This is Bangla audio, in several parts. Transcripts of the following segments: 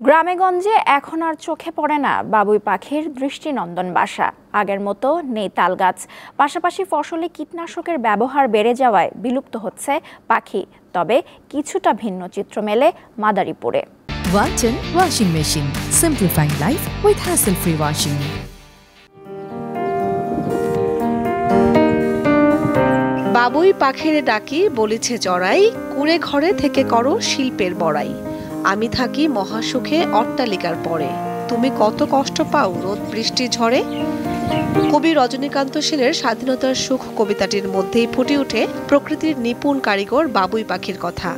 গ্রামেগঞ্জে এখন আর চোখে পড়ে না বাবুই পাখির দৃষ্টিনন্দন বাসা। আগের মতো নেই তালগাছ, পাশাপাশি ফসলে কীটনাশকের ব্যবহার বেড়ে যাওয়ায় বিলুপ্ত হচ্ছে পাখি। তবে কিছুটা ভিন্ন চিত্র মেলে মাদারীপুরে। Walton washing machine, simplifying life with hassle free washing. বাবুই পাখির ডাকি বলেছে চড়াই, কুড়ে ঘরে থেকে করো শিল্পের বড়াই। আমি থাকি মহাসুখে অট্টালিকার পরে, তুমি কত কষ্ট পাও রোদ বৃষ্টি ঝড়ে। কবি রজনীকান্ত সেনের স্বাধীনতার সুখ কবিতাটির মধ্যেই ফুটে ওঠে প্রকৃতির নিপুণ কারিগর বাবুই পাখির কথা।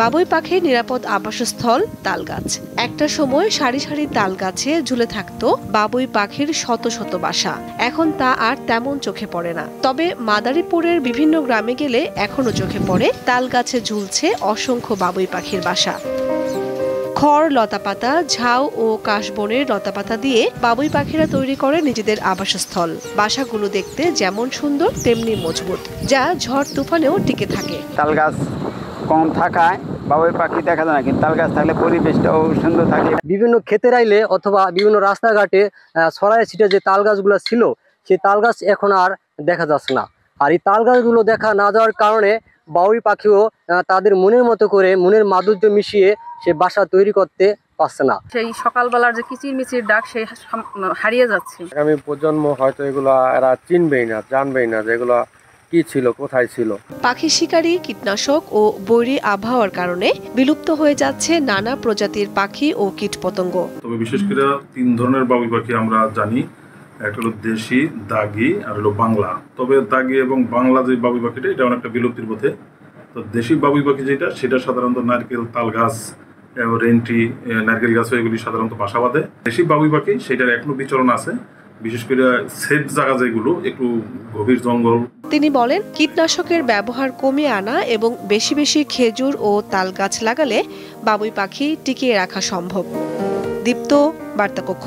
বাবুই পাখির নিরাপদ আবাসস্থল তালগাছ। একটা সময় সারি সারি তাল গাছে ঝুলে থাকতো বাবুই পাখির শত শত বাসা। এখন তা আর তেমন চোখে পড়ে না। তবে মাদারীপুরের বিভিন্ন গ্রামে গেলে এখনো চোখে পড়ে তাল গাছে ঝুলছে অসংখ্য বাবুই পাখির বাসা। খড়, লতাপাতা, ঝাউ ও কাশবনের লতাপাতা দিয়ে বাবুই পাখিরা তৈরি করে নিজেদের আবাসস্থল। বাসাগুলো দেখতে যেমন সুন্দর তেমনি মজবুত, যা ঝড় তুফানেও টিকে থাকে। তালগাছ কম থাকায় বাবুই পাখি দেখা যায় না, কিন্তু তাল গাছ থাকলে পরিবেশটাও সুন্দর থাকে। বিভিন্ন ক্ষেতের আইলে অথবা বিভিন্ন রাস্তাঘাটে ছড়ায় ছিটে যে তাল গাছগুলো ছিল, সেই তাল গাছ এখন আর দেখা যাচ্ছে না। আর এই তাল গাছগুলো দেখা না যাওয়ার কারণে বাবুই পাখিও তাদের মনের মতো করে মনের মাধুর্য মিশিয়ে সে বাসা তৈরি করতে পারছে না। সেই সকালবেলার যে কিচিরমিচির ডাক সেই হারিয়ে যাচ্ছে। আগামী প্রজন্ম হয়তো এগুলো এরা চিনবেই না, জানবেই না যেগুলো কি ছিল, কোথায় ছিল। পাখি শিকারী, কীটনাশক ও বৈরী আবহাওয়ার কারণে বিলুপ্ত হয়ে যাচ্ছে নানা প্রজাতির পাখি ও কীটপতঙ্গ। তবে বিশেষ করে 3 ধরনের বাবুই পাখি আমরা জানি। একটা হলো দেশি, দাগি আর হলো বাংলা। তবে দাগি এবং বাংলা যে বাবুই পাখিটা, এটা অনেকটা বিলুপ্তির পথে। তো দেশি বাবুই পাখি যেটা, সেটা সাধারণত নারকেল, তাল গাছ, রেন্টি, নারকেল গাছ, এগুলি সাধারণত বাসা বাঁধে। দেশি বাবুই পাখি সেটার এখনো বিচরণ আছে, বিশেষ করে সেফ জায়গা যেগুলো একটু গভীর জঙ্গল। তিনি বলেন, কীটনাশকের ব্যবহার কমিয়ে আনা এবং বেশি বেশি খেজুর ও তাল গাছ লাগালে বাবুই পাখি টিকিয়ে রাখা সম্ভব। দীপ্ত, বার্তা কক্ষ।